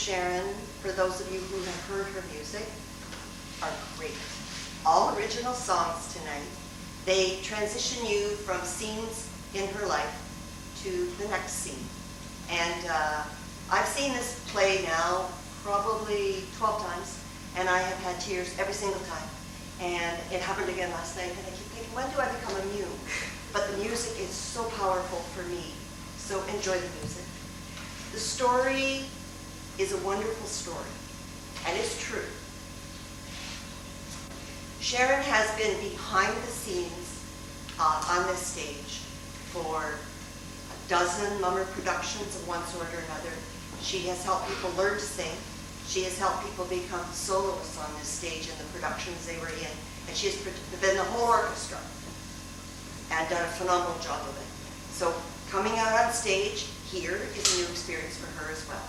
Sharon, for those of you who have heard her music, are great. All original songs tonight. They transition you from scenes in her life to the next scene. And I've seen this play now probably 12 times, and I have had tears every single time. And it happened again last night, and I keep thinking, when do I become immune? But the music is so powerful for me, so enjoy the music. The story is a wonderful story, and it's true. Sharon has been behind the scenes on this stage for a dozen Mummer productions of one sort or another. She has helped people learn to sing. She has helped people become soloists on this stage in the productions they were in. And she has been the whole orchestra and done a phenomenal job of it. So coming out on stage here is a new experience for her as well.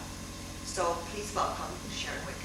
So please welcome Sharon Wickham.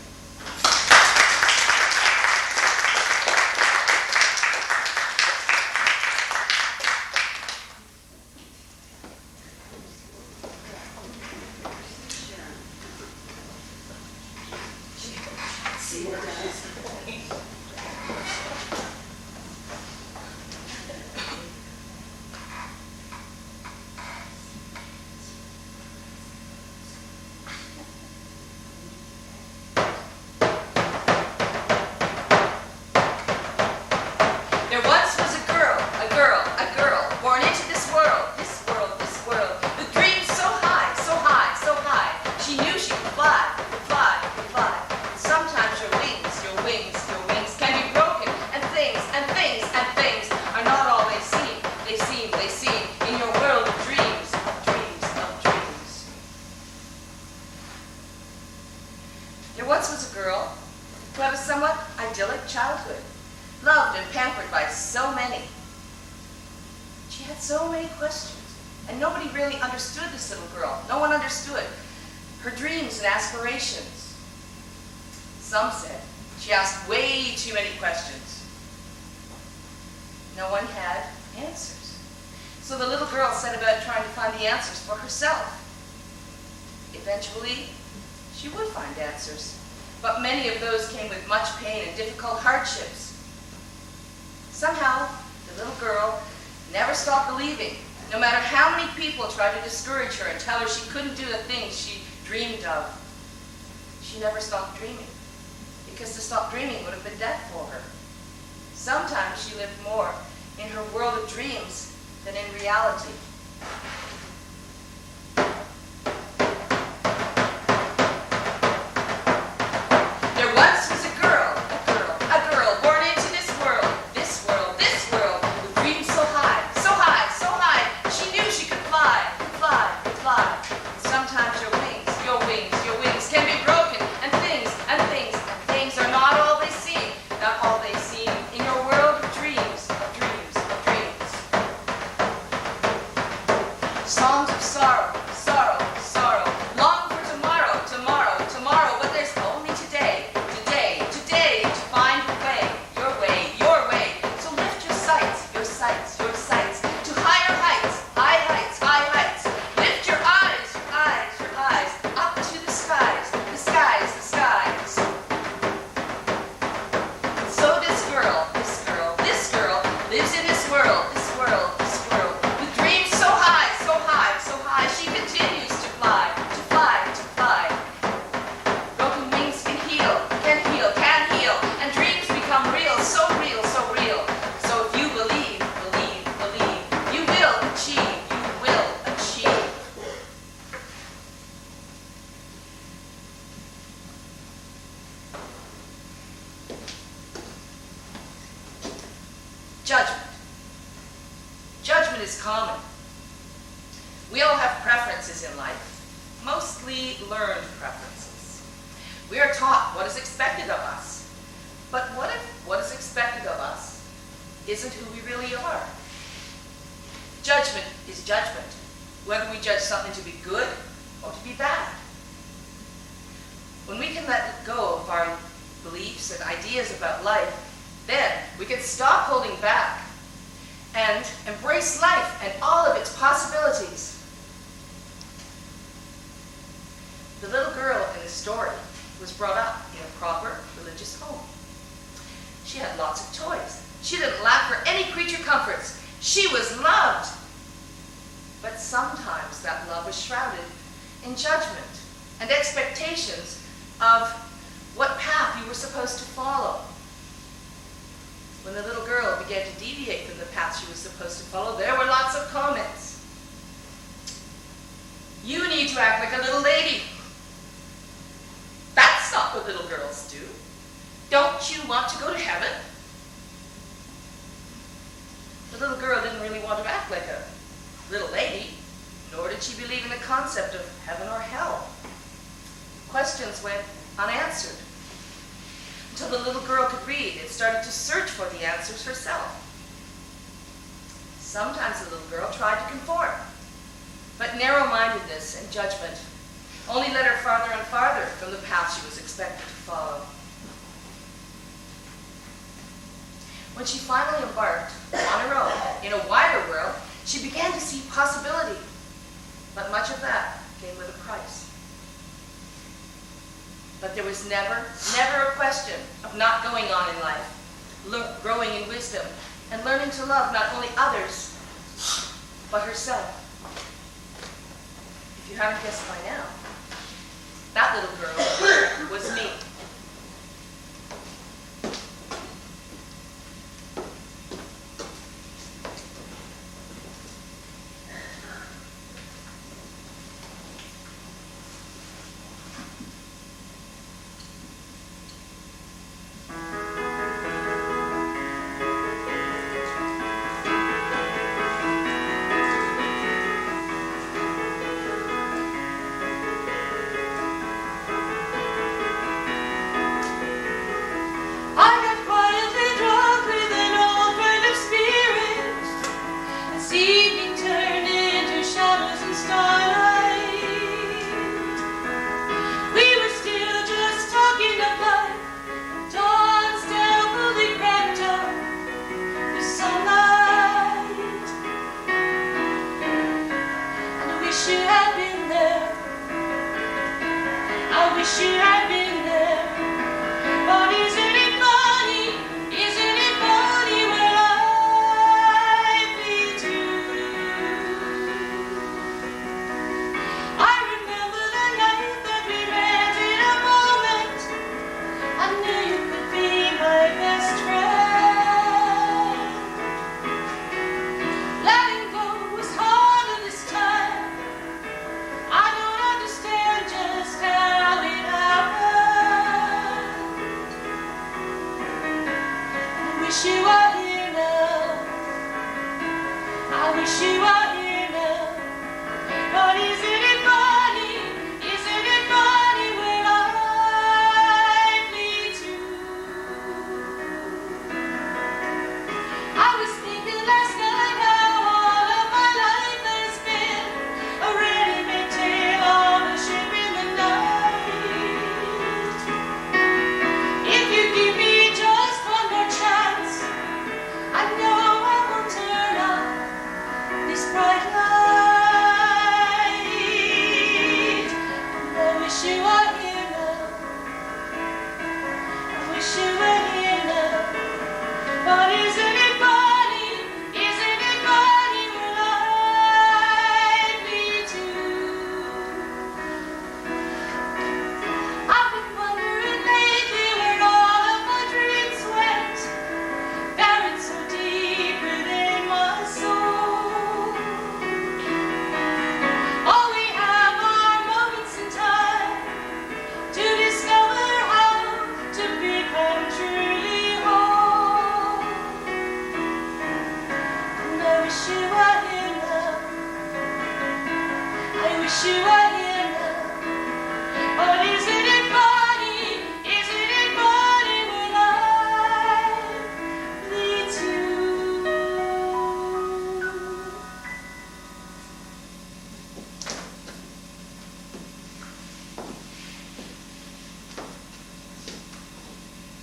Some said she asked way too many questions. No one had answers. So the little girl set about trying to find the answers for herself. Eventually, she would find answers, but many of those came with much pain and difficult hardships. Somehow, the little girl never stopped believing, no matter how many people tried to discourage her and tell her she couldn't do the things she dreamed of. She never stopped dreaming, because to stop dreaming would have been death for her. Sometimes she lived more in her world of dreams than in reality. There once was a girl born into this world, with dreams so high, she knew she could fly. And sometimes your wings can be broken, and things are not all they seem, in your world of dreams. Songs of sorrow, long for tomorrow, but there's only today, to find your way. So lift your sights, to higher heights. Lift your eyes, up to the skies. So this girl lives in this world, with dreams so high, she continues to fly. Broken wings can heal, and dreams become real, so real. So if you believe, you will achieve. Judgment is common. We all have preferences in life, mostly learned preferences. We are taught what is expected of us. But what if what is expected of us isn't who we really are? Judgment is judgment, whether we judge something to be good or to be bad. When we can let go of our beliefs and ideas about life, then we can stop holding back and embrace life and all of its possibilities. The little girl in the story was brought up in a proper religious home. She had lots of toys. She didn't lack for any creature comforts. She was loved. But sometimes that love was shrouded in judgment and expectations of what path you were supposed to follow. When the little girl began to deviate from the path she was supposed to follow, there were lots of comments. You need to act like a little lady. That's not what little girls do. Don't you want to go to heaven? The little girl didn't really want to act like a little lady, nor did she believe in the concept of heaven or hell. Questions went unanswered until the little girl could read and started to search for the answers herself. Sometimes the little girl tried to conform, but narrow-mindedness and judgment only led her farther and farther from the path she was expected to follow. When she finally embarked on her own in a wider world, she began to see possibility, but much of that came with a price. But there was never a question of not going on in life, growing in wisdom, and learning to love not only others, but herself. If you haven't guessed by now, that little girl was me.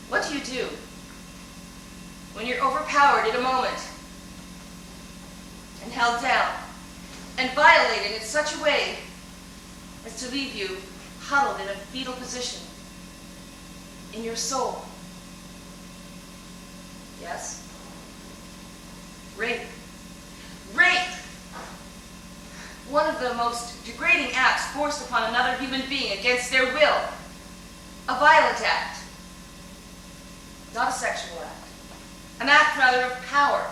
What do you do when you're overpowered in a moment and held down and violated in such a way as to leave you huddled in a fetal position. In your soul. Yes? Rape. Rape! One of the most degrading acts forced upon another human being against their will. A violent act. Not a sexual act. An act, rather, of power.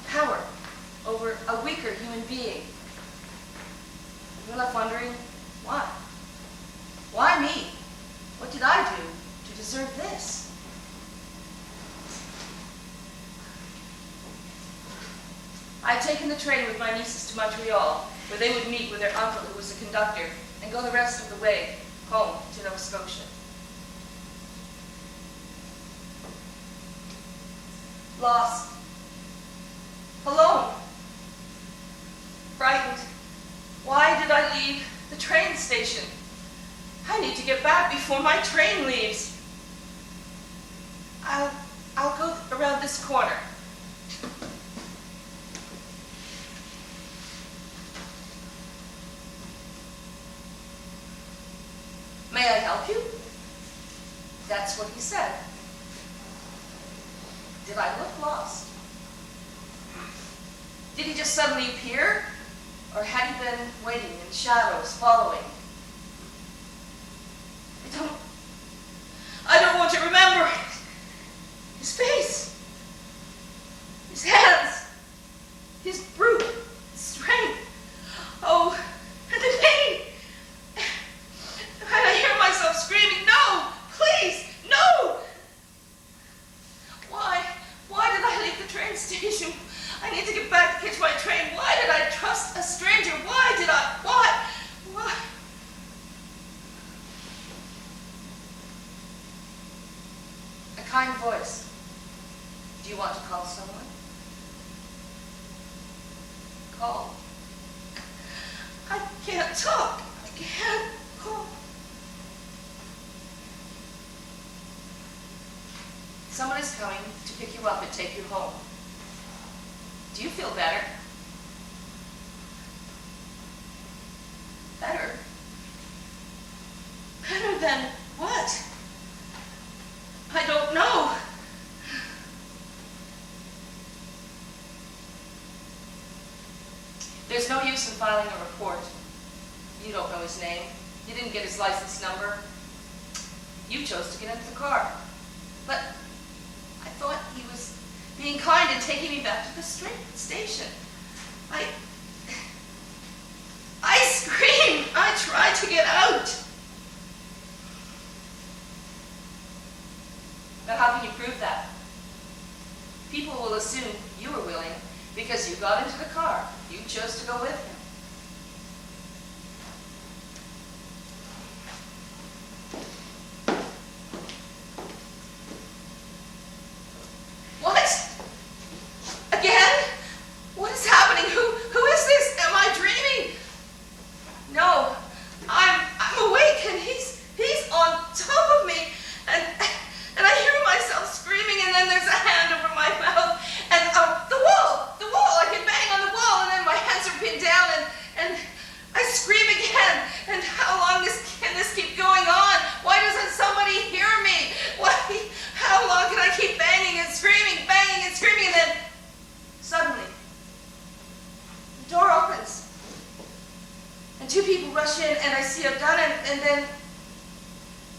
Power over a weaker human being. You're left wondering, why? Why me? What did I do to deserve this? I'd taken the train with my nieces to Montreal, where they would meet with their uncle, who was a conductor, and go the rest of the way home to Nova Scotia. Lost. Alone. Frightened. Why did I leave the train station? I need to get back before my train leaves. I'll go around this corner. May I help you? That's what he said. Did I look lost? Did he just suddenly appear? Or had he been waiting in the shadows, following? I don't want to remember his face, his hands, his brute strength. Oh, and the pain. And I hear myself screaming, no, please, no. Why did I leave the train station? I need to get back to catch my train. Why did I trust a stranger? Why? A kind voice. Do you want to call someone? Call. I can't talk. I can't call. Someone is coming to pick you up and take you home. Do you feel better? Better? Better than what? I don't know. There's no use in filing a report. You don't know his name. You didn't get his license number. You chose to get into the car. But I thought he was being kind and taking me back to the station. I screamed. I tried to get out. But how can you prove that? People will assume you were willing because you got into the car. You chose to go with him. What? Again? What is happening? Who is this? Am I dreaming? No, I'm awake and he's on top of me and I hear myself screaming and then there's a hand over my mouth and the wall, I can bang on the wall and then my hands are pinned down and I scream again and how long can this keep going on? Why doesn't somebody hear me? How long can I keep banging and screaming and then suddenly the door opens and two people rush in and I see a gun and then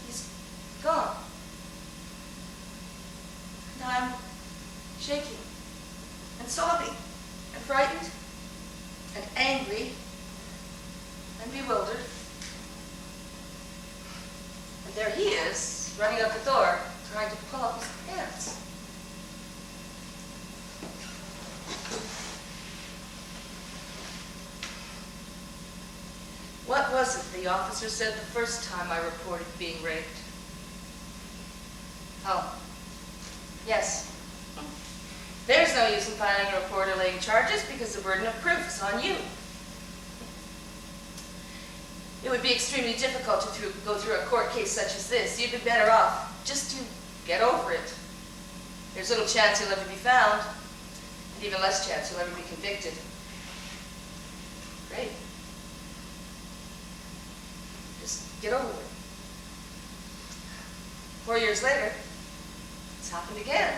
he's gone. And I'm shaking and sobbing and frightened and angry and bewildered. And there he is, running out the door, trying to pull up his pants. What was it the officer said the first time I reported being raped? Oh, yes. There's no use in filing a report or laying charges because the burden of proof is on you. It would be extremely difficult to go through a court case such as this. You'd be better off just to get over it. There's little chance you'll ever be found, and even less chance you'll ever be convicted. Great. Just get over it. 4 years later, it's happened again.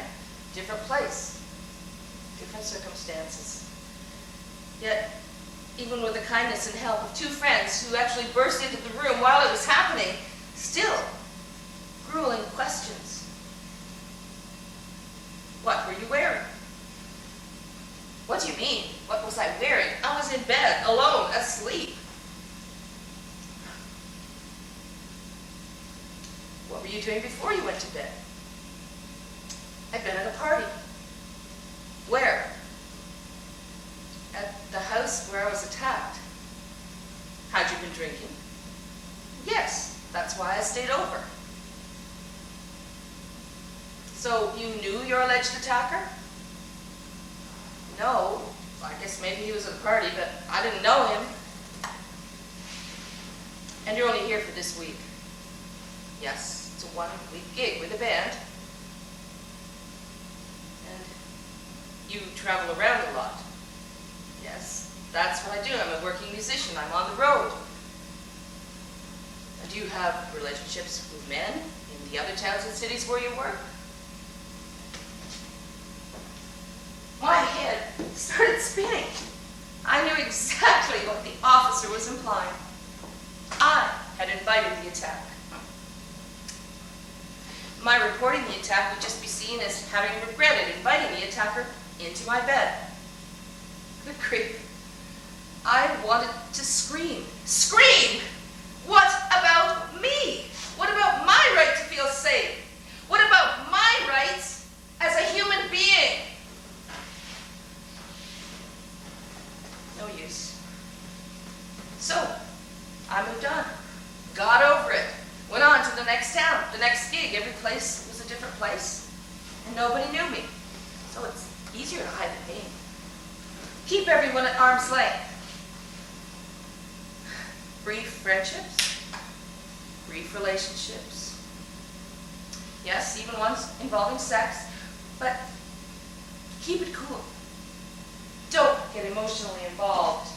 Different place, different circumstances. Yet, even with the kindness and help of 2 friends who actually burst into the room while it was happening, still grueling questions. What were you wearing? What do you mean? What was I wearing? I was in bed, alone, asleep. What were you doing before you went to bed? I'd been at a party. Where? At the house where I was attacked. Had you been drinking? Yes, that's why I stayed over. So you knew your alleged attacker? No. I guess maybe he was at the party, but I didn't know him. And you're only here for this week. Yes, it's a 1-week gig with a band. And you travel around a lot. Yes, that's what I do. I'm a working musician. I'm on the road. And do you have relationships with men in the other towns and cities where you work? My head started spinning. I knew exactly what the officer was implying. I had invited the attack. My reporting the attack would just be seen as having regretted inviting the attacker into my bed. Good grief. I wanted to scream. Scream! What about me? What about my right to feel safe? What about my rights as a human being? No use. So, I moved on. Got over it. Went on to the next town, the next gig. Every place was a different place. And nobody knew me. So it's easier to hide the pain. Keep everyone at arm's length. Brief friendships. Brief relationships. Yes, even ones involving sex. But keep it cool. Don't get emotionally involved.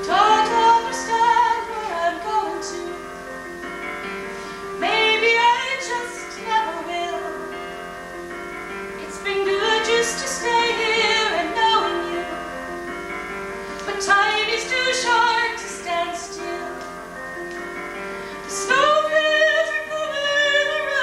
Don't understand where I'm going to. Maybe I just never will. It's been good just to stay here and knowing you. But time is too short to stand still. The snowfields are coming around.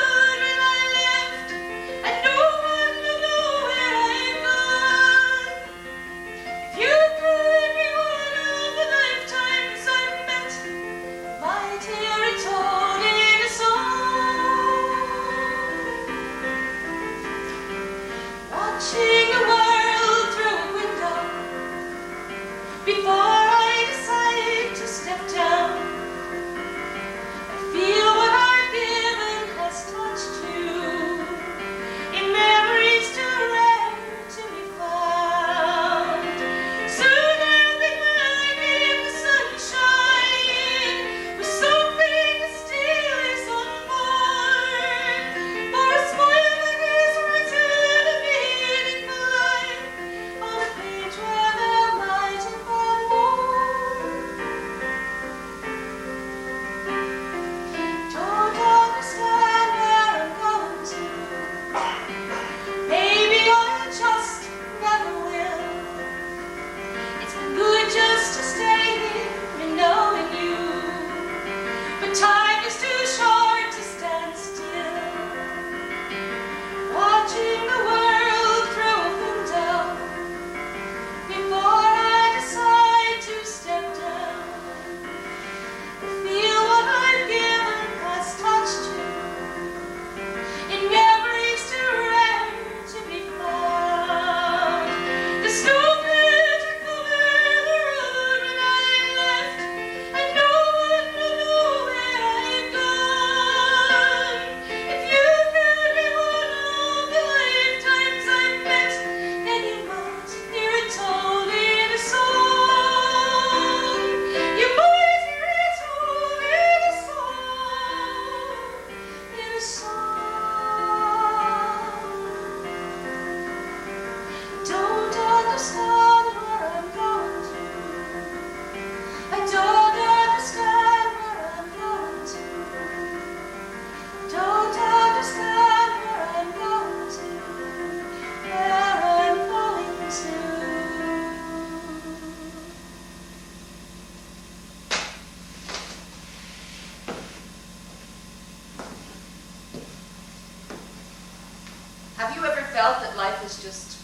Have you ever felt that life was just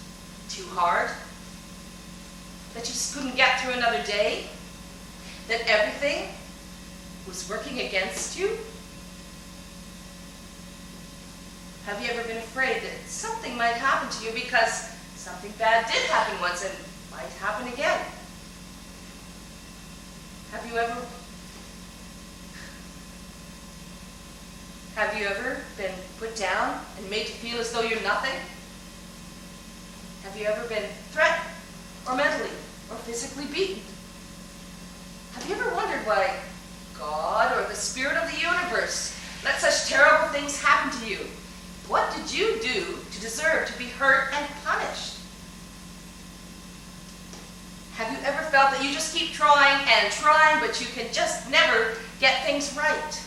too hard? That you just couldn't get through another day? That everything was working against you? Have you ever been afraid that something might happen to you because something bad did happen once and might happen again? Have you ever been put down and made to feel as though you're nothing? Have you ever been threatened or mentally or physically beaten? Have you ever wondered why God or the Spirit of the universe let such terrible things happen to you? What did you do to deserve to be hurt and punished? Have you ever felt that you just keep trying and trying, but you can just never get things right?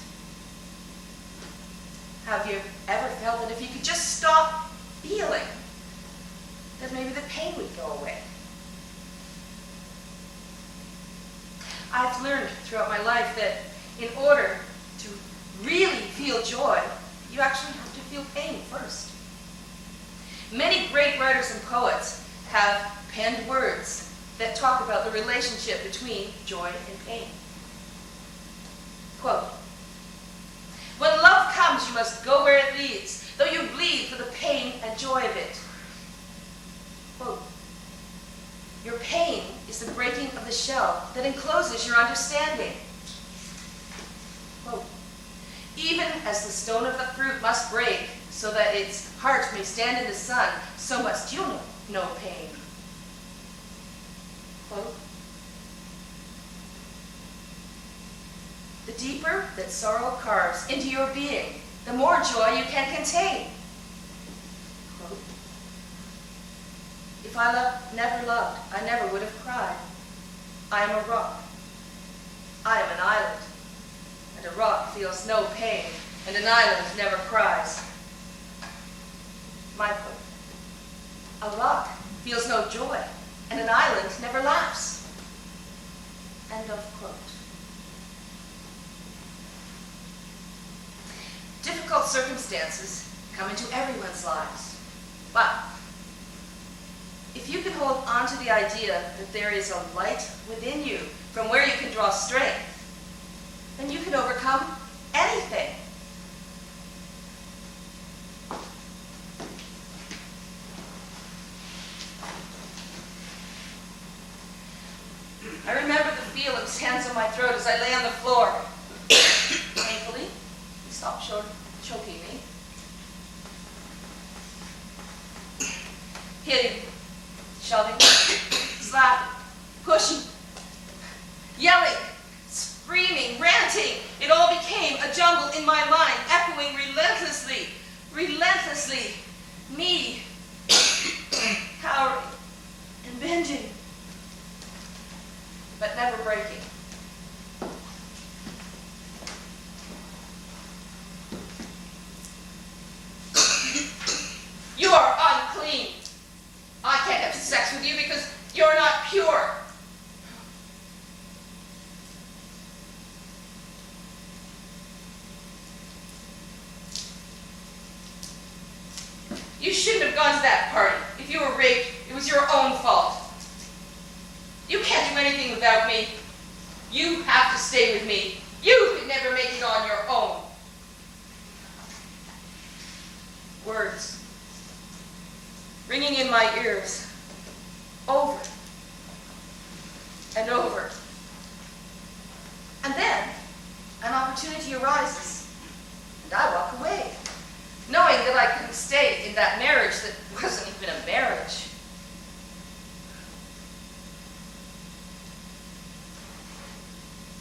Have you ever felt that if you could just stop feeling, that maybe the pain would go away? I've learned throughout my life that in order to really feel joy, you actually have to feel pain first. Many great writers and poets have penned words that talk about the relationship between joy and pain. Quote, "When love comes, you must go where it leads, though you bleed for the pain and joy of it." Quote, "Your pain is the breaking of the shell that encloses your understanding." Quote, "Even as the stone of the fruit must break so that its heart may stand in the sun, so must you know pain." Quote, "The deeper that sorrow carves into your being, the more joy you can contain." Quote, "If I never loved, I never would have cried. I am a rock. I am an island. And a rock feels no pain, and an island never cries." My quote, "A rock feels no joy, and an island never laughs." End of quote. Difficult circumstances come into everyone's lives, but if you can hold on to the idea that there is a light within you from where you can draw strength, then you can overcome anything. I remember the feel of his hands on my throat as I lay on the floor. Thankfully, he stopped choking me. Hitting, shoving, slapping, pushing, yelling, screaming, ranting. It all became a jungle in my mind, echoing relentlessly. Me, cowering and bending, but never breaking. "You are unclean. I can't have sex with you because you're not pure." "You shouldn't have gone to that party. If you were raped, it was your own fault. You can't do anything without me. You have to stay with me. You could never make it on your own." Words ringing in my ears over and over. And then an opportunity arises, and I walk away, knowing that I couldn't stay in that marriage that wasn't even a marriage.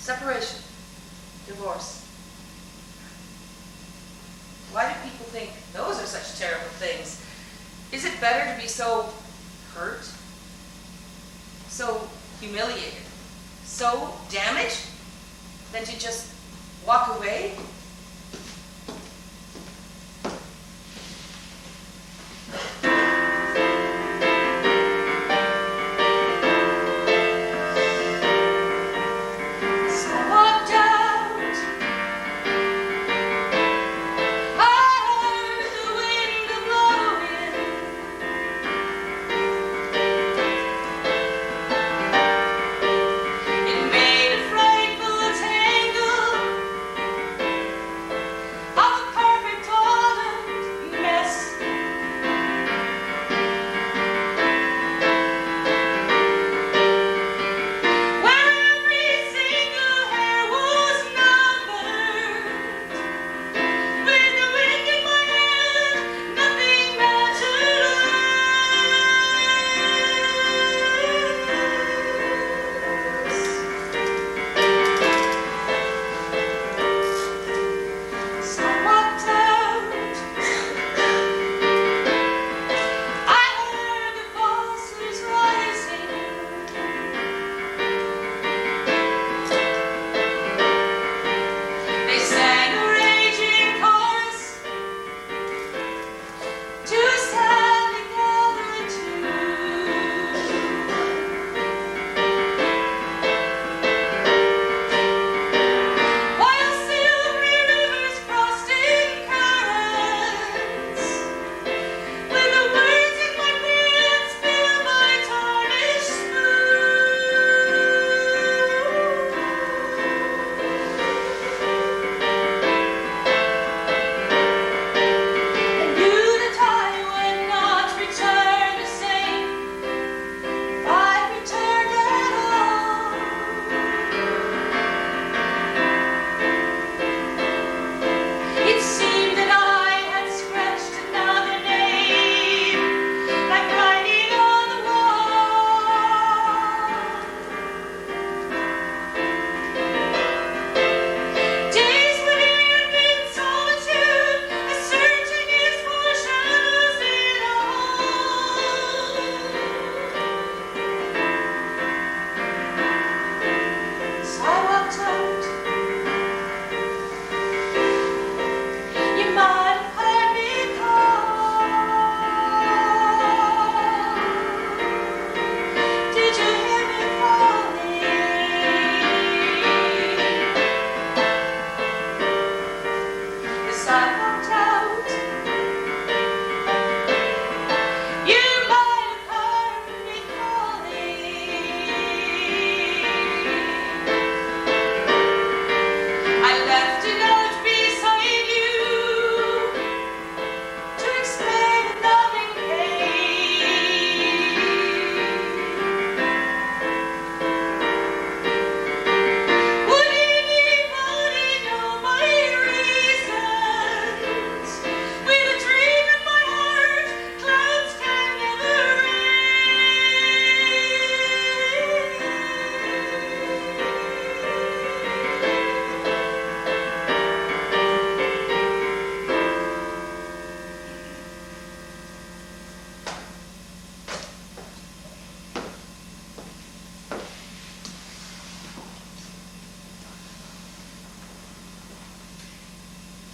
Separation, divorce. Why do people think those are such terrible things? Is it better to be so hurt, so humiliated, so damaged, than to just walk away?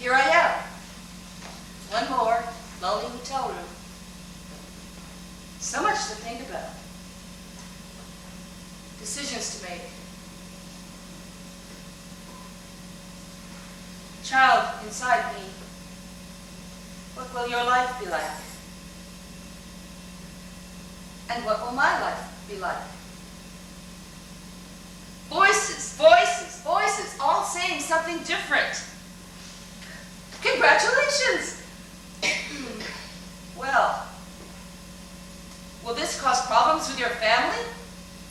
here I am. One more lonely hotel room. So much to think about. Decisions to make. Child inside me, what will your life be like? And what will my life be like? Voices, voices, voices, all saying something different. Congratulations! Well, will this cause problems with your family?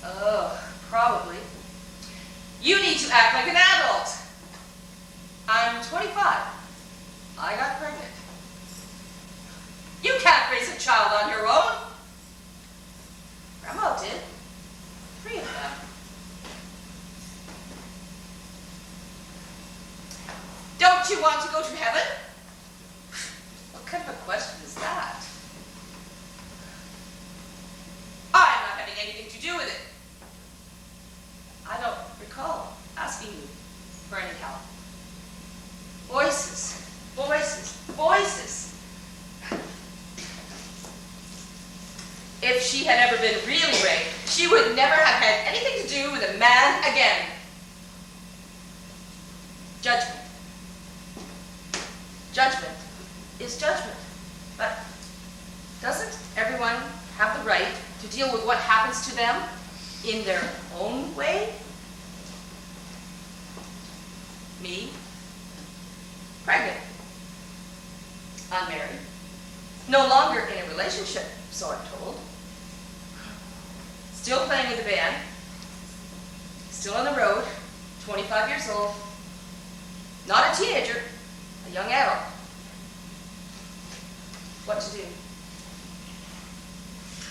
Oh, probably. You need to act like an adult. I'm 25. I got pregnant. You can't raise a child on your own. Grandma did. 3 of them. Don't you want to go to heaven? What kind of a question is that? I'm not having anything to do with it. I don't recall asking you for any help. Voices, voices, voices. If she had ever been really raped, she would never have had anything to do with a man again. Judgment. Judgment is judgment. But doesn't everyone have the right to deal with what happens to them in their own way? Me? Pregnant. Unmarried. No longer in a relationship, so I'm told. Still playing with the band. Still on the road. 25 years old. Not a teenager. A young adult. What to do?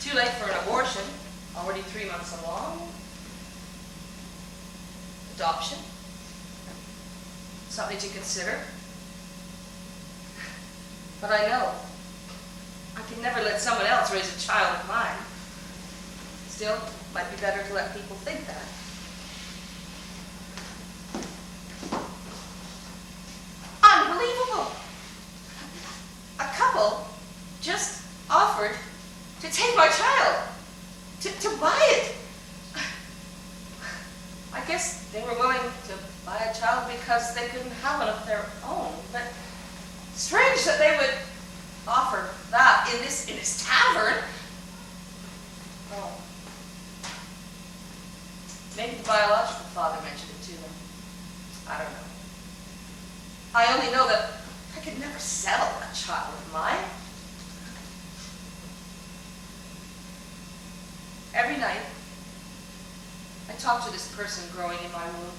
Too late for an abortion. Already 3 months along. Adoption. Something to consider. But I know I can never let someone else raise a child of mine. Still, might be better to let people think that. Unbelievable! A couple just offered to take my child, to buy it. I guess they were willing to buy a child because they couldn't have one of their own, but strange that they would offer that in this tavern. Oh. Maybe the biological father mentioned it to them. I don't know. I only know that I could never sell a child of mine. Every night, I talk to this person growing in my womb.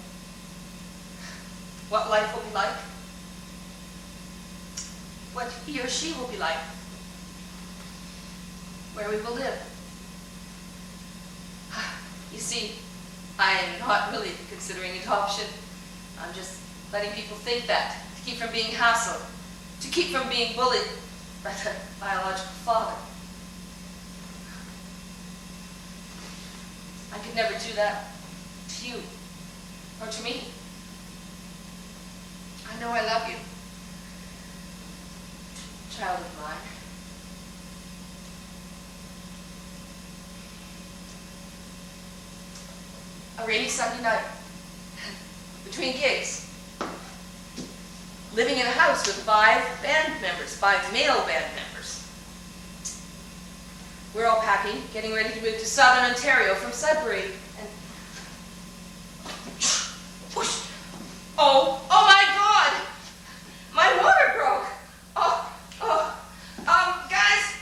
What life will be like. What he or she will be like. Where we will live. You see, I am not really considering adoption. I'm just letting people think that, to keep from being hassled, to keep from being bullied by the biological father. I could never do that to you, or to me. I know I love you, child of mine. A rainy Sunday night, between gigs, living in a house with 5 band members, 5 male band members. We're all packing, getting ready to move to Southern Ontario from Sudbury, and whoosh! Oh my God! My water broke! Guys,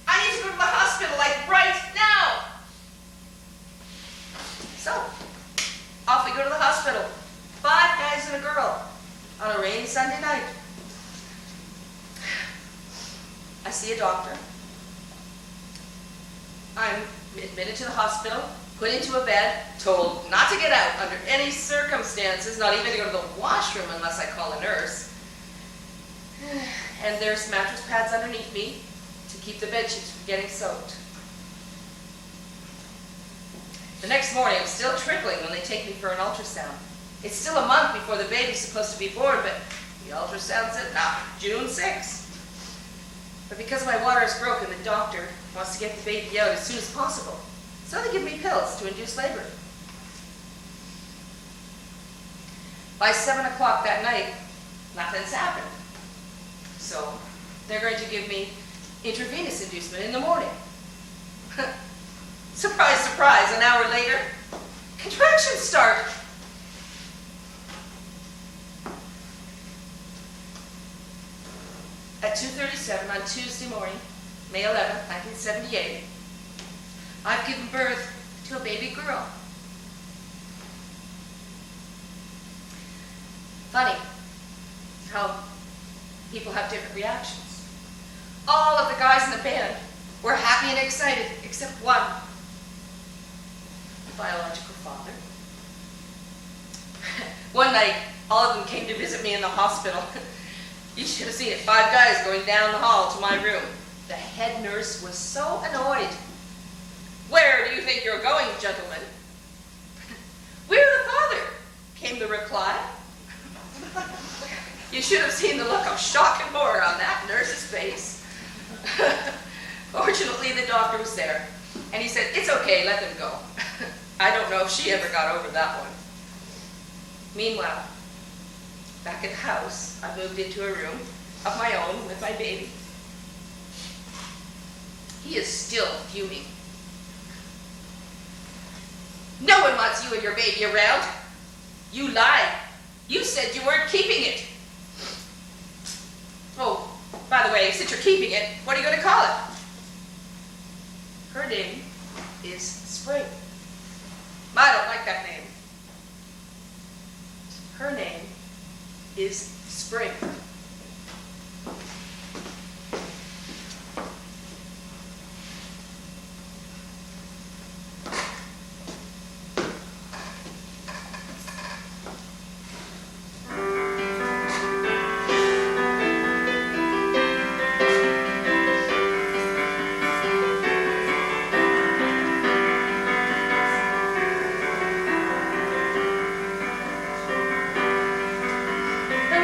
I need to go to the hospital, like right now! So, off we go to the hospital. 5 guys and a girl on a rainy Sunday night. I see a doctor. I'm admitted to the hospital, put into a bed, told not to get out under any circumstances, not even to go to the washroom unless I call a nurse. And there's mattress pads underneath me to keep the bed sheets from getting soaked. The next morning, I'm still trickling when they take me for an ultrasound. It's still a month before the baby's supposed to be born, but The ultrasound said, June 6th. But because my water is broken, the doctor wants to get the baby out as soon as possible. So they give me pills to induce labor. By 7 o'clock that night, nothing's happened. So they're going to give me intravenous inducement in the morning. Surprise, surprise, an hour later, contractions start. At 2:37 on Tuesday morning, May 11th, 1978, I've given birth to a baby girl. Funny how people have different reactions. All of the guys in the band were happy and excited, except one, the biological father. One night, all of them came to visit me in the hospital. You should have seen it, 5 guys going down the hall to my room. The head nurse was so annoyed. "Where do you think you're going, gentlemen?" "We're the father," came the reply. You should have seen the look of shock and horror on that nurse's face. Fortunately, the doctor was there, and he said, "It's okay, let them go." I don't know if she ever got over that one. Meanwhile, back at the house, I moved into a room of my own with my baby. He is still fuming. "No one wants you and your baby around. You lied. You said you weren't keeping it. Oh, by the way, since you're keeping it, what are you going to call it?" Her name is Spring. I don't like that name. Her name is Spring. The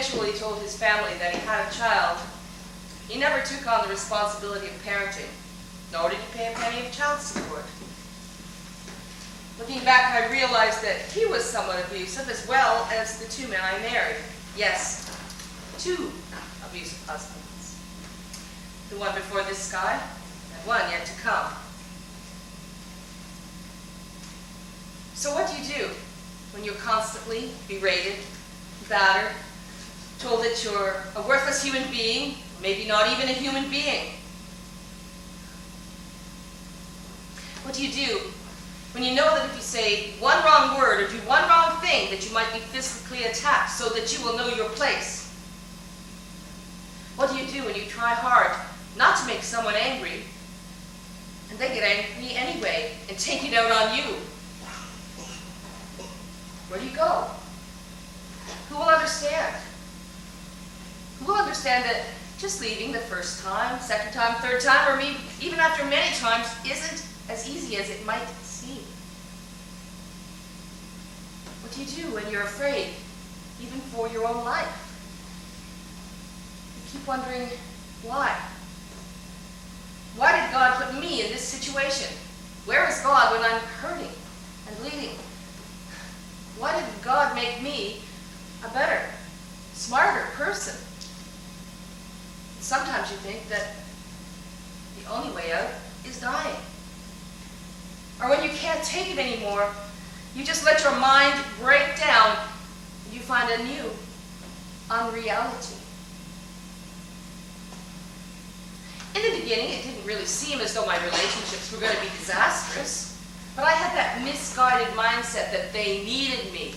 eventually told his family that he had a child, he never took on the responsibility of parenting, nor did he pay a penny of child support. Looking back, I realized that he was somewhat abusive as well as the two men I married. Yes, two abusive husbands. The one before this guy, and one yet to come. So what do you do when you're constantly berated, battered, told that you're a worthless human being, maybe not even a human being? What do you do when you know that if you say one wrong word or do one wrong thing that you might be physically attacked so that you will know your place? What do you do when you try hard not to make someone angry and they get angry anyway and take it out on you? Where do you go? Who will understand? Who will understand that just leaving the first time, second time, third time, or maybe even after many times isn't as easy as it might seem? What do you do when you're afraid, even for your own life? You keep wondering, why? Why did God put me in this situation? Where is God when I'm hurting and bleeding? Why didn't God make me a better, smarter person? Sometimes you think that the only way out is dying. Or when you can't take it anymore, you just let your mind break down and you find a new unreality. In the beginning, it didn't really seem as though my relationships were going to be disastrous. But I had that misguided mindset that they needed me.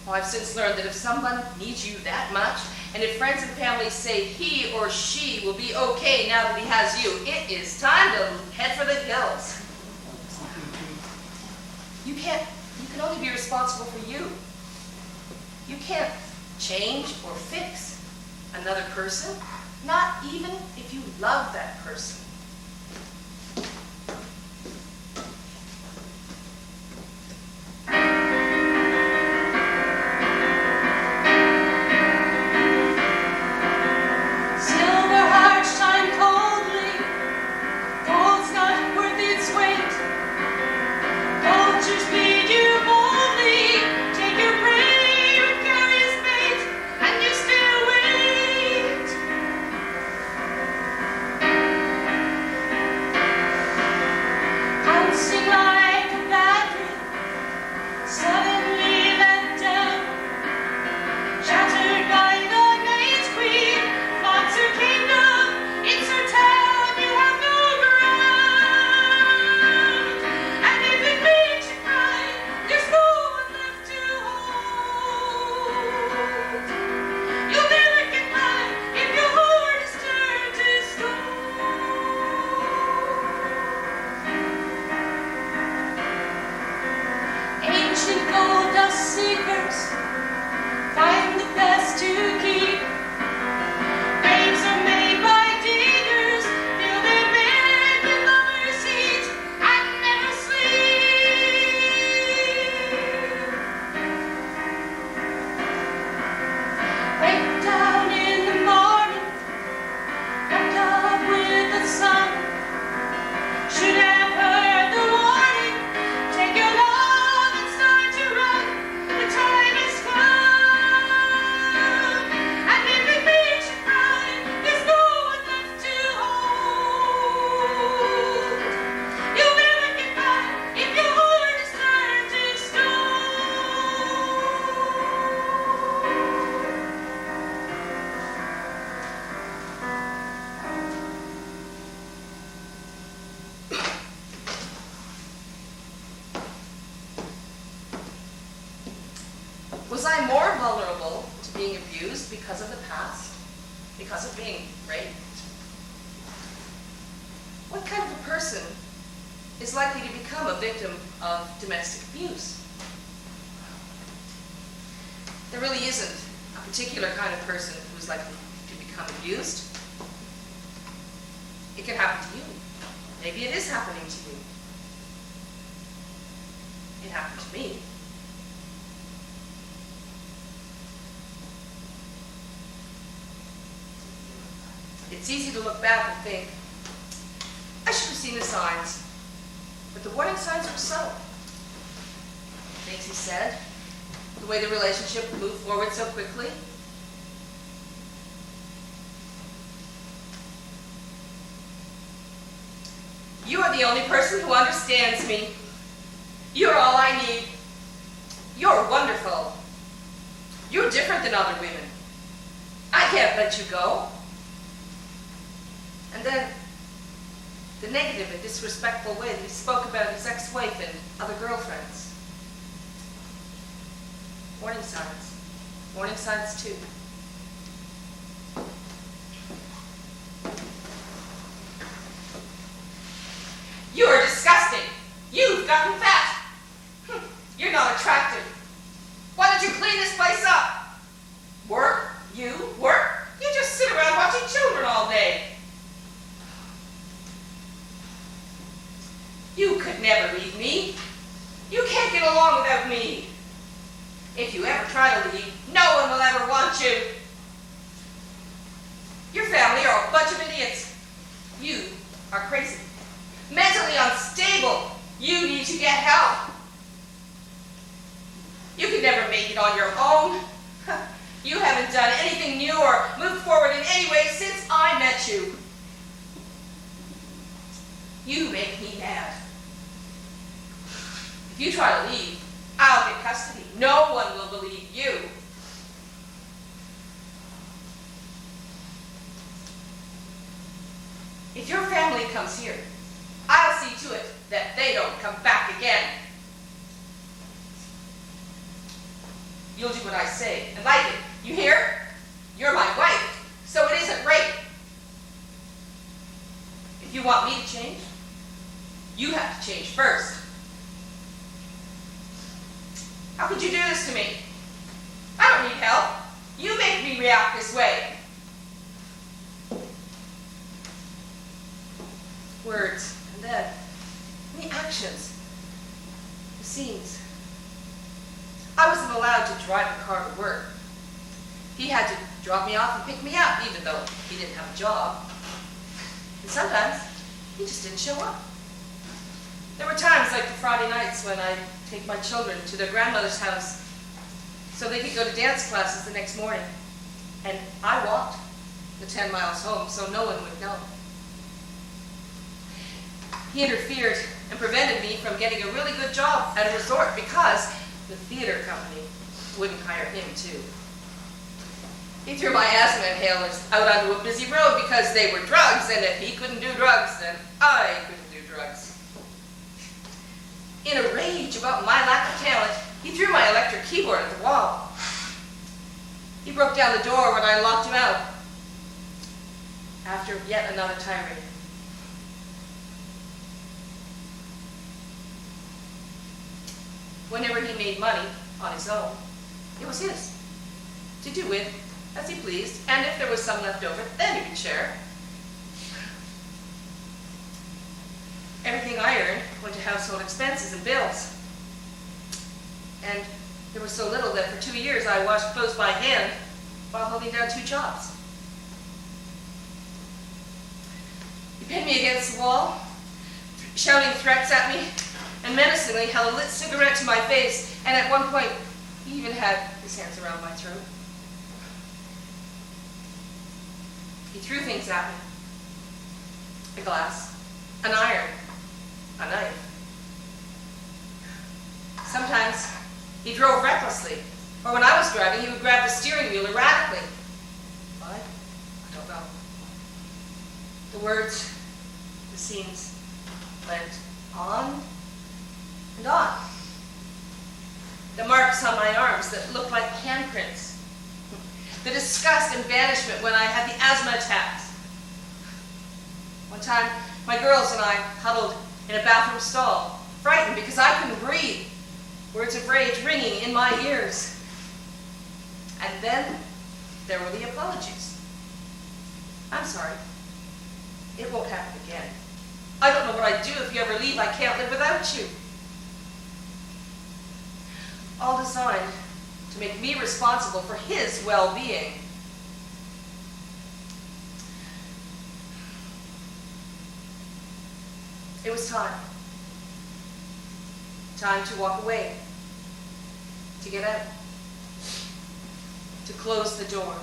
Well, I've since learned that if someone needs you that much, and if friends and family say he or she will be okay now that he has you, it is time to head for the hills. You can only be responsible for you. You can't change or fix another person, not even if you love that person. Was I more vulnerable to being abused because of the past? Because of being raped? What kind of a person is likely to become a victim of domestic abuse? There really isn't a particular kind of person who is likely to become abused. It can happen to you. Maybe it is happening to you. It happened to me. It's easy to look back and think, I should have seen the signs. But the warning signs were subtle. Things he said, the way the relationship moved forward so quickly. You are the only person who understands me. You're all I need. You're wonderful. You're different than other women. I can't let you go. And then, the negative and disrespectful way that he spoke about his ex-wife and other girlfriends. Warning signs. Warning signs, too. You are disgusting. You've gotten fat. You're not attractive. Why don't you clean this place up? Work? You? Work? You just sit around watching children all day. You could never leave me. You can't get along without me. If you ever try to leave, no one will ever want you. Your family are a bunch of idiots. You are crazy. Mentally unstable. You need to get help. You could never make it on your own. You haven't done anything new or moved forward in any way since I met you. You make me mad. If you try to leave, I'll get custody. No one will believe you. If your family comes here, I'll see to it that they don't come back again. You'll do what I say and like it. You hear? You're my wife, so it isn't rape. If you want me to change, you have to change first. How could you do this to me? I don't need help. You make me react this way. Words, and then the actions, the scenes. I wasn't allowed to drive the car to work. He had to drop me off and pick me up, even though he didn't have a job. And sometimes he just didn't show up. There were times like the Friday nights when I'd take my children to their grandmother's house so they could go to dance classes the next morning. And I walked the 10 miles home so no one would know. He interfered and prevented me from getting a really good job at a resort because the theater company wouldn't hire him too. He threw my asthma inhalers out onto a busy road because they were drugs, and if he couldn't do drugs, then I couldn't do drugs. In a rage about my lack of talent, he threw my electric keyboard at the wall. He broke down the door when I locked him out after yet another tirade. Whenever he made money on his own, it was his, to do with as he pleased, and if there was some left over, then he could share. Everything I earned went to household expenses and bills. And there was so little that for 2 years I washed clothes by hand while holding down 2 jobs. He pinned me against the wall, shouting threats at me, and menacingly held a lit cigarette to my face, and at one point, he even had his hands around my throat. He threw things at me. A glass, an iron, a knife. Sometimes he drove recklessly, or when I was driving, he would grab the steering wheel erratically. Why? I don't know. The words, the scenes went on and on. The marks on my arms that looked like handprints. The disgust and banishment when I had the asthma attacks. One time, my girls and I huddled in a bathroom stall, frightened because I couldn't breathe, words of rage ringing in my ears. And then there were the apologies. I'm sorry. It won't happen again. I don't know what I'd do if you ever leave. I can't live without you. All designed to make me responsible for his well-being. It was time. Time to walk away, to get out, to close the door.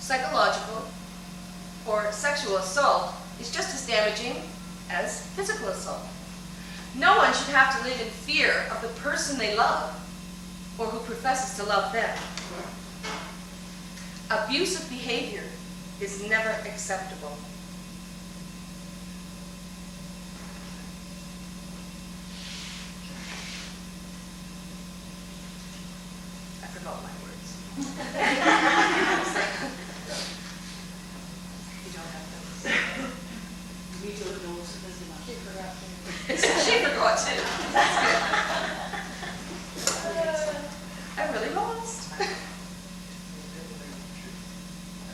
Psychological or sexual assault is just as damaging as physical assault. No one should have to live in fear of the person they love or who professes to love them. Abusive behavior is never acceptable. I forgot my words. You don't have those. We don't know, so doesn't matter. She forgot too. I'm really lost.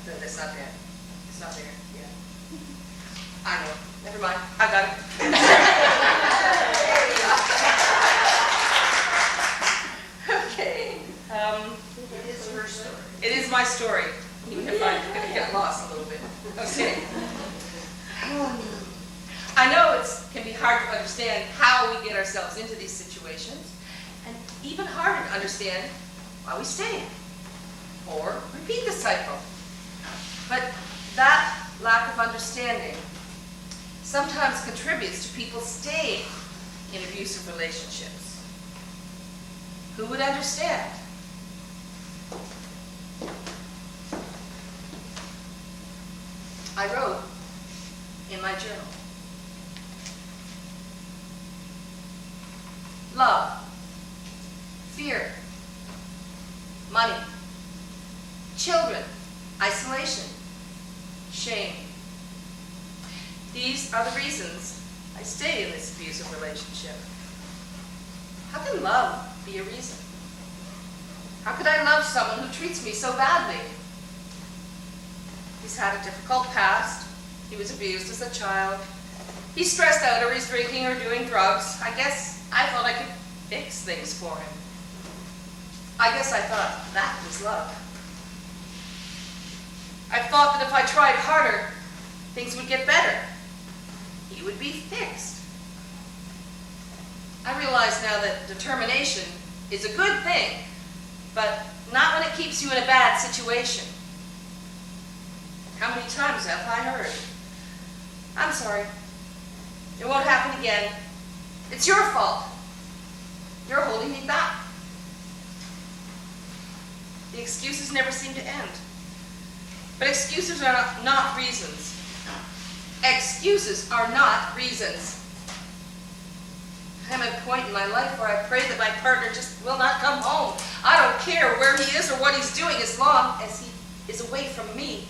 No, that's not there. It's not there. Yeah. I know. Never mind. I got it. Okay. It is her story. It is my story, even if I'm going to get lost a little bit. Okay. I know it can be hard to understand how we get ourselves into these situations, and even harder to understand why we stay or repeat the cycle. But that lack of understanding sometimes contributes to people staying in abusive relationships. Who would understand? I wrote in my journal, love, fear, money, children, isolation, shame. These are the reasons I stay in this abusive relationship. How can love be a reason? How could I love someone who treats me so badly? He's had a difficult past. He was abused as a child. He's stressed out or he's drinking or doing drugs. I guess I thought I could fix things for him. I guess I thought that was love. I thought that if I tried harder, things would get better. He would be fixed. I realize now that determination is a good thing, but not when it keeps you in a bad situation. How many times have I heard, "I'm sorry. It won't happen again. It's your fault. You're holding me back." The excuses never seem to end. But excuses are not reasons. Excuses are not reasons. I'm at a point in my life where I pray that my partner just will not come home. I don't care where he is or what he's doing as long as he is away from me.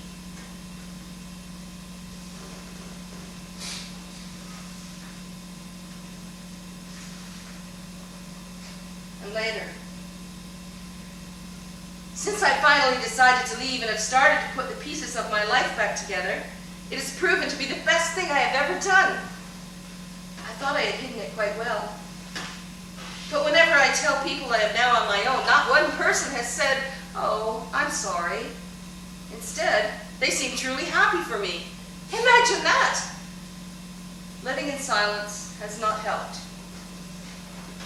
And later, since I finally decided to leave and have started to put the pieces of my life back together, it has proven to be the best thing I have ever done. I thought I had hidden it quite well. But whenever I tell people I am now on my own, not one person has said, "Oh, I'm sorry." Instead, they seem truly happy for me. Imagine that! Living in silence has not helped.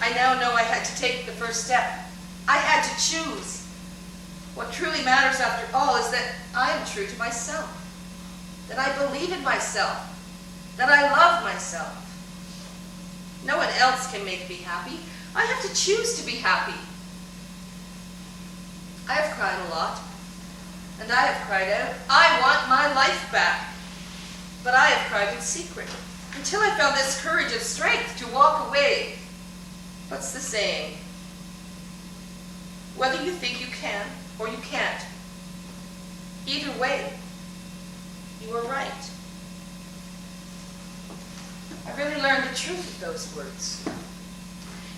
I now know I had to take the first step. I had to choose. What truly matters after all is that I am true to myself, that I believe in myself, that I love myself. No one else can make me happy. I have to choose to be happy. I have cried a lot, and I have cried out, "I want my life back." But I have cried in secret, until I found this courage and strength to walk away. What's the saying? Whether you think you can or you can't, either way, you are right. I really learned the truth of those words.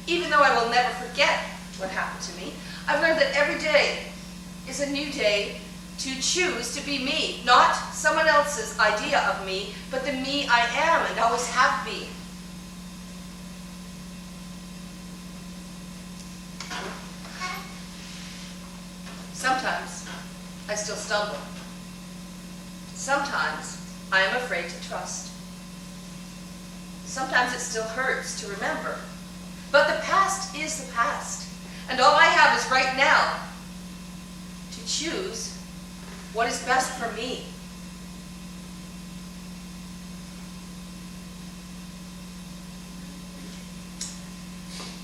Even though I will never forget what happened to me, I've learned that every day is a new day to choose to be me, not someone else's idea of me, but the me I am and always have been. Sometimes I still stumble. Sometimes I am afraid to trust. Sometimes it still hurts to remember. But the past is the past. And all I have is right now to choose what is best for me.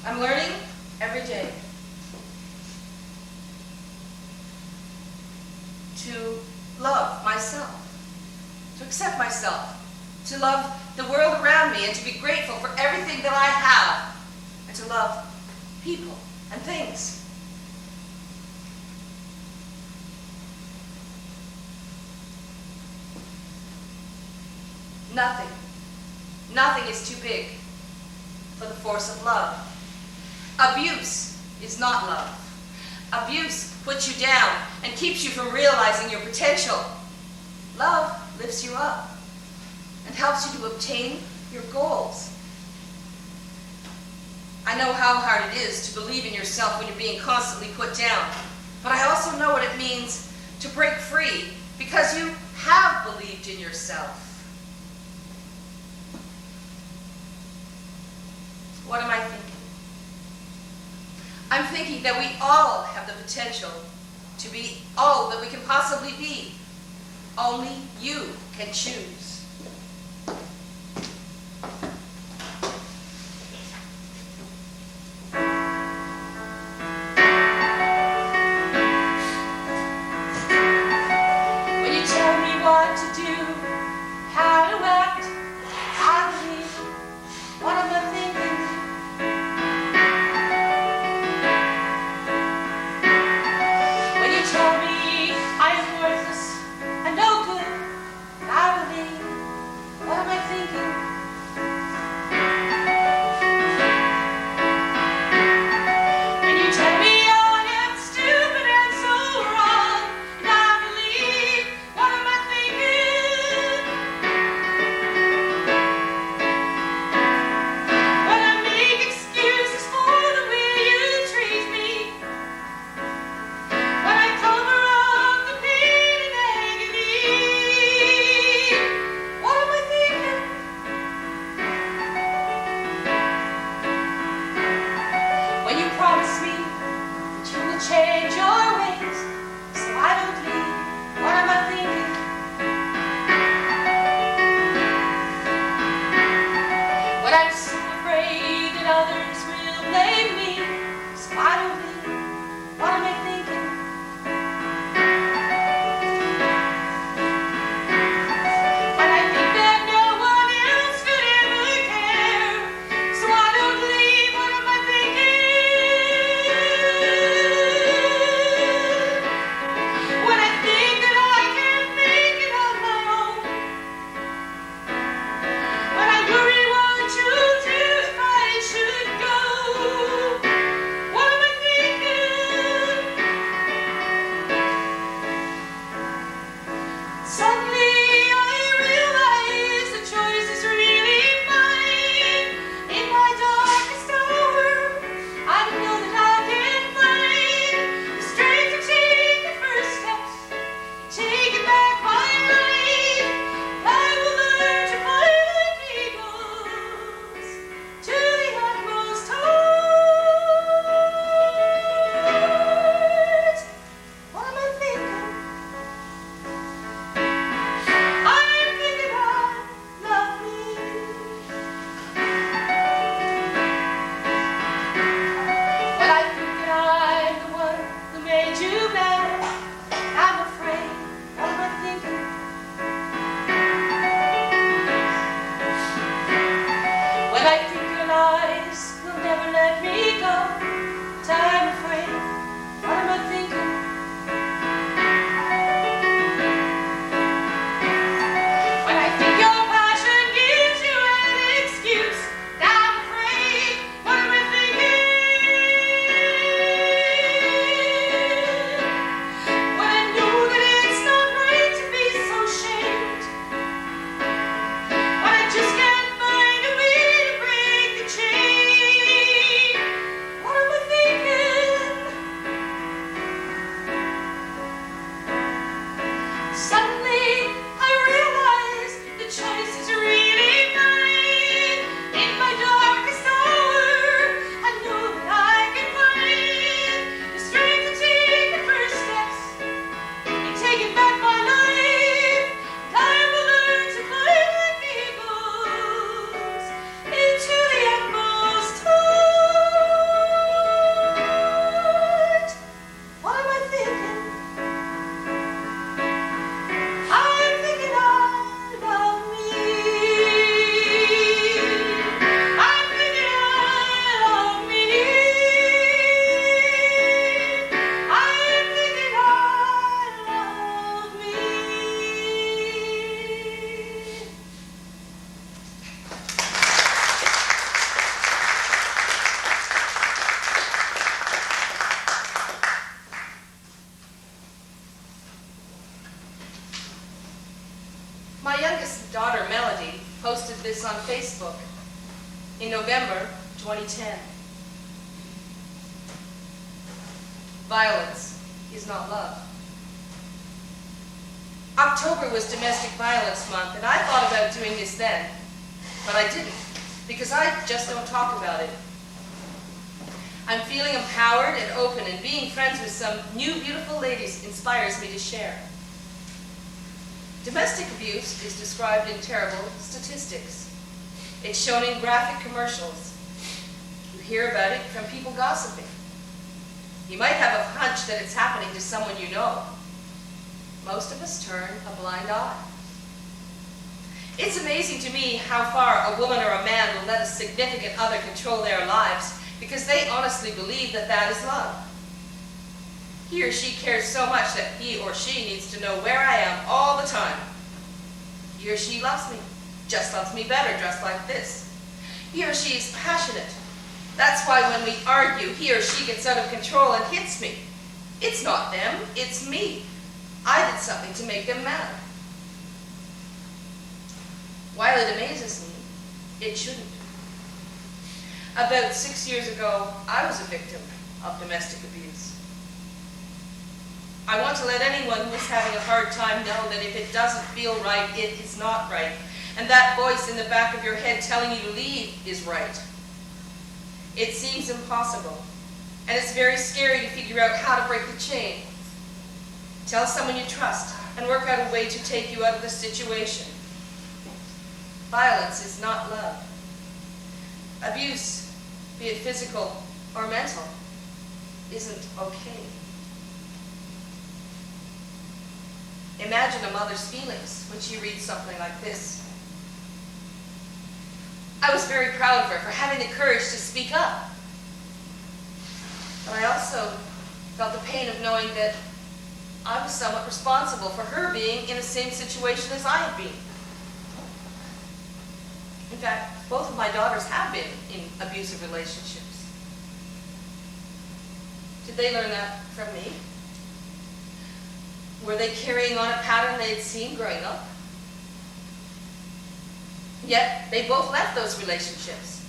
I'm learning every day to love myself, to accept myself, to love the world around me, and to be grateful for everything that I have, and to love people and things. Nothing is too big for the force of love. Abuse is not love. Abuse puts you down and keeps you from realizing your potential. Love lifts you up and helps you to obtain your goals. I know how hard it is to believe in yourself when you're being constantly put down. But I also know what it means to break free because you have believed in yourself. What am I thinking? I'm thinking that we all have the potential to be all that we can possibly be. Only you can choose. When you tell me what to do, how to act, I believe. What am I thinking? When you tell me I am worthless and no good, I believe. What am I thinking? When you tell me I am stupid and so wrong, I believe. What am I thinking? When I make excuses for the way you treat me, when I cover up the pain and agony, what am I thinking? When you promise me that you will change your ways so I don't leave, what am I thinking? When I'm so afraid that others will blame me so I don't leave, what am I thinking? When I think that no one else could ever care, so I don't leave, what am I thinking? When I think that I can't make it on my own, when I worry what you'll do if I should go, what am I thinking? Suddenly I realize the choice is really mine. In my darkest hour, I know that I can find the strength to take the first steps, taking back my life. I will learn to fly like eagles to the utmost heights. What am I thinking? I'm thinking I love me. When I think that I'm the one who made you mad, I'm afraid. What am I thinking? When I think your lies will never let me go, I'm afraid. What am I thinking? When I think your passion gives you an excuse, I'm afraid. What am I thinking? When I know that it's not right to be so shamed, when I just can't find a way to break the chain, what am I thinking? Suddenly I realize the choice is really mine. In my darkest hour, I know that I can find the strength to take the first steps in taking back my life. I will learn to fly like eagles into the utmost height. What am I thinking? I'm thinking I love me. I'm thinking I love me. I'm thinking I love me. My youngest daughter, Melody, posted this on Facebook in November 2010. Violence is not love. October was Domestic Violence Month, and I thought about doing this then, but I didn't, because I just don't talk about it. I'm feeling empowered and open, and being friends with some new beautiful ladies inspires me to share. Domestic abuse is described in terrible statistics. It's shown in graphic commercials. You hear about it from people gossiping. You might have a hunch that it's happening to someone you know. Most of us turn a blind eye. It's amazing to me how far a woman or a man will let a significant other control their lives because they honestly believe that that is love. He or she cares so much that he or she needs to know where I am all the time. He or she loves me, just loves me better dressed like this. He or she is passionate. That's why when we argue, he or she gets out of control and hits me. It's not them, it's me. I did something to make them mad. While it amazes me, it shouldn't. About 6 years ago, I was a victim of domestic abuse. I want to let anyone who is having a hard time know that if it doesn't feel right, it is not right. And that voice in the back of your head telling you to leave is right. It seems impossible, and it's very scary to figure out how to break the chain. Tell someone you trust and work out a way to take you out of the situation. Violence is not love. Abuse, be it physical or mental, isn't okay. Imagine a mother's feelings when she reads something like this. I was very proud of her for having the courage to speak up. But I also felt the pain of knowing that I was somewhat responsible for her being in the same situation as I had been. In fact, both of my daughters have been in abusive relationships. Did they learn that from me? Were they carrying on a pattern they had seen growing up? Yet, they both left those relationships.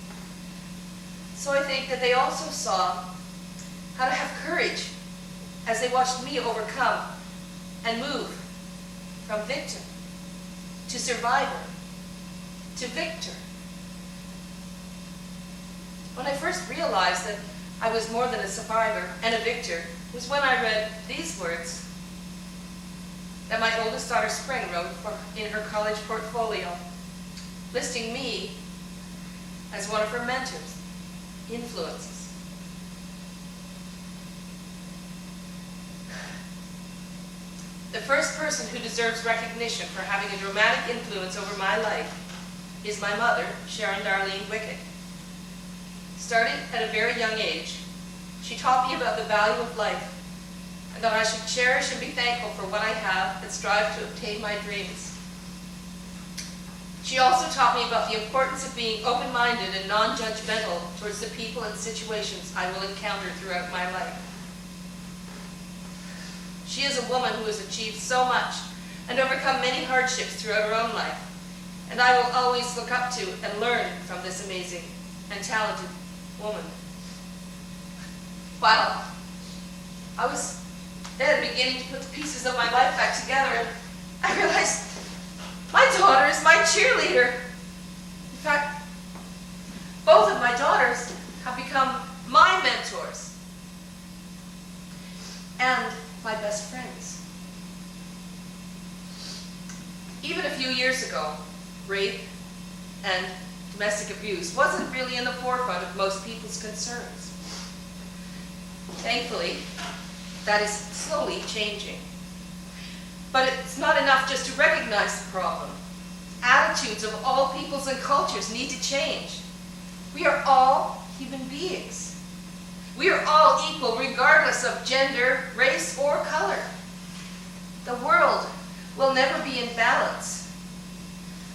So I think that they also saw how to have courage as they watched me overcome and move from victim to survivor to victor. When I first realized that I was more than a survivor and a victor was when I read these words that my oldest daughter Spring wrote in her college portfolio, listing me as one of her mentors, influences. The first person who deserves recognition for having a dramatic influence over my life is my mother, Sharon Darlene Wickett. Starting at a very young age, she taught me about the value of life and that I should cherish and be thankful for what I have and strive to obtain my dreams. She also taught me about the importance of being open-minded and non-judgmental towards the people and situations I will encounter throughout my life. She is a woman who has achieved so much and overcome many hardships throughout her own life, and I will always look up to and learn from this amazing and talented woman. Wow. I was then beginning to put the pieces of my life back together, and I realized my daughter is my cheerleader. In fact, both of my daughters have become my mentors and my best friends. Even a few years ago, rape and domestic abuse wasn't really in the forefront of most people's concerns. Thankfully, that is slowly changing. But it's not enough just to recognize the problem. Attitudes of all peoples and cultures need to change. We are all human beings. We are all equal regardless of gender, race, or color. The world will never be in balance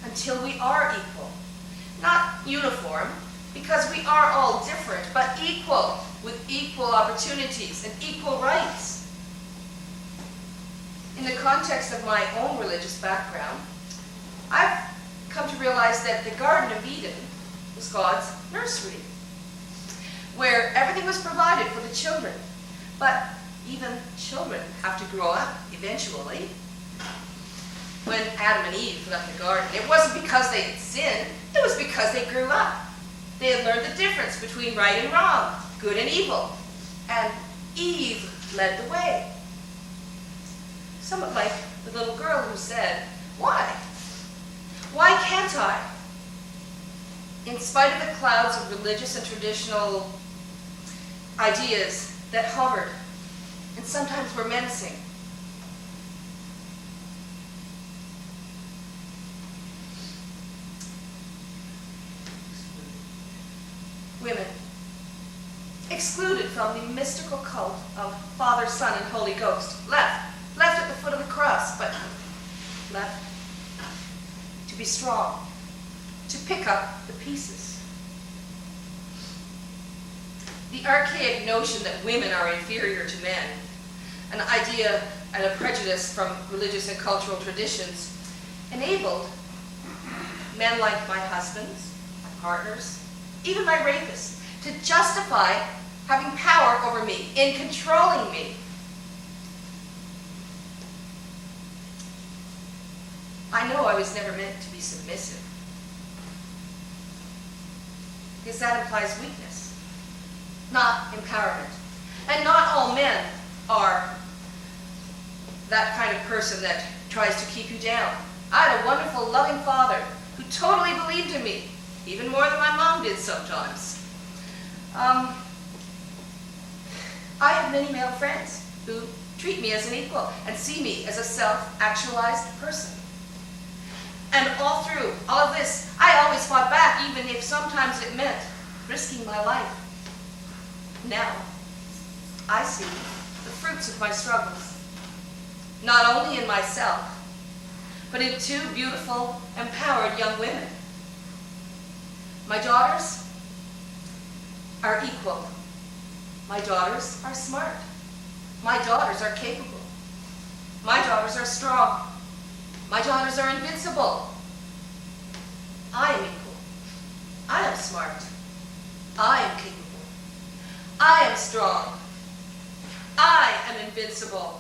until we are equal. Not uniform, because we are all different, but equal, with equal opportunities and equal rights. In the context of my own religious background, I've come to realize that the Garden of Eden was God's nursery, where everything was provided for the children. But Even children have to grow up eventually. When Adam and Eve left the garden, it wasn't because they had sinned, it was because they grew up. They had learned the difference between right and wrong, good and evil. And Eve led the way. Somewhat like the little girl who said, "Why? Why can't I?" In spite of the clouds of religious and traditional ideas that hovered and sometimes were menacing, women, excluded from the mystical cult of Father, Son, and Holy Ghost, left at the foot of the cross, but left to be strong, to pick up the pieces. The archaic notion that women are inferior to men, an idea and a prejudice from religious and cultural traditions, enabled men like my husbands, my partners, even my rapists, to justify having power over me, in controlling me. I know I was never meant to be submissive, because that implies weakness, not empowerment. And not all men are that kind of person that tries to keep you down. I had a wonderful, loving father who totally believed in me, even more than my mom did sometimes. I have many male friends who treat me as an equal and see me as a self-actualized person. And all through all of this, I always fought back, even if sometimes it meant risking my life. Now, I see the fruits of my struggles, not only in myself, but in two beautiful, empowered young women. My daughters are equal. My daughters are smart. My daughters are capable. My daughters are strong. My daughters are invincible. I am equal. I am smart. I am capable. I am strong. I am invincible.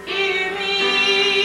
Hear me.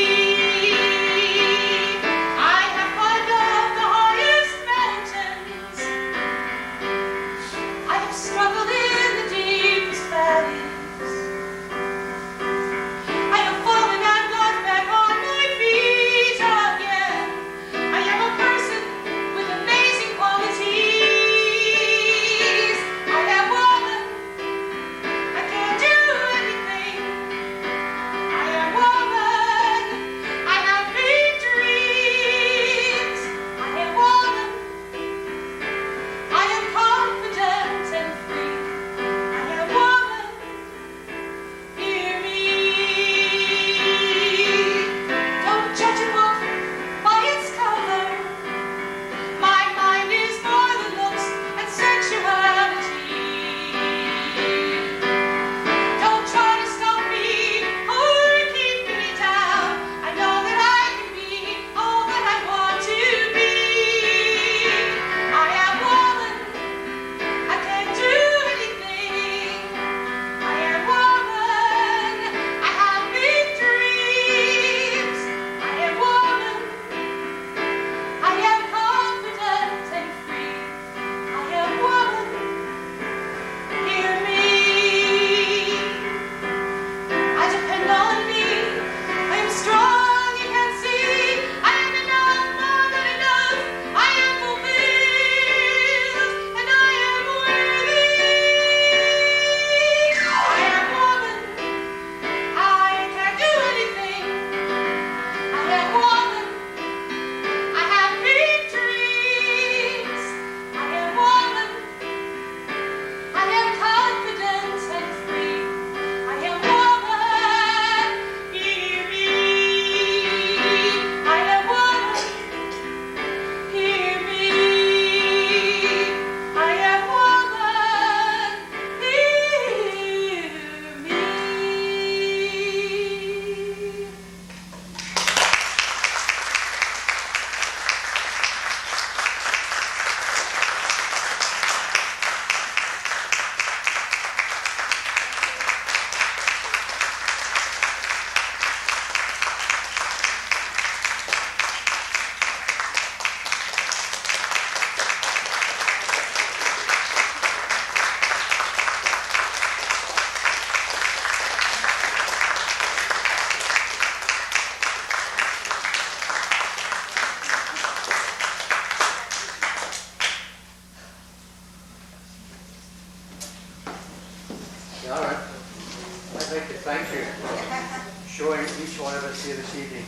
us here this evening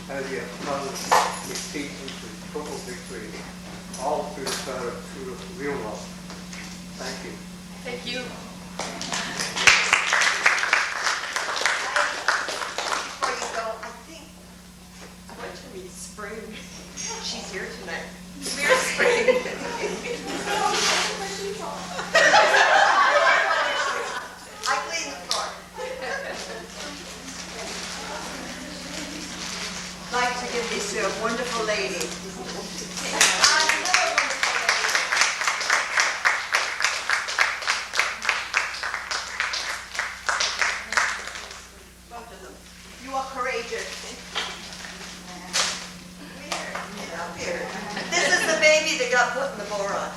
how you have turned defeat into total victory, all through the power of true real love. Thank you. Thank you. Before you go, I think I want to meet Spring. She's here tonight. Here's Spring. I clean the floor. I'd like to give this to a wonderful lady. Both of them. You are courageous. Here, get up here. This is the baby that got put in the boron.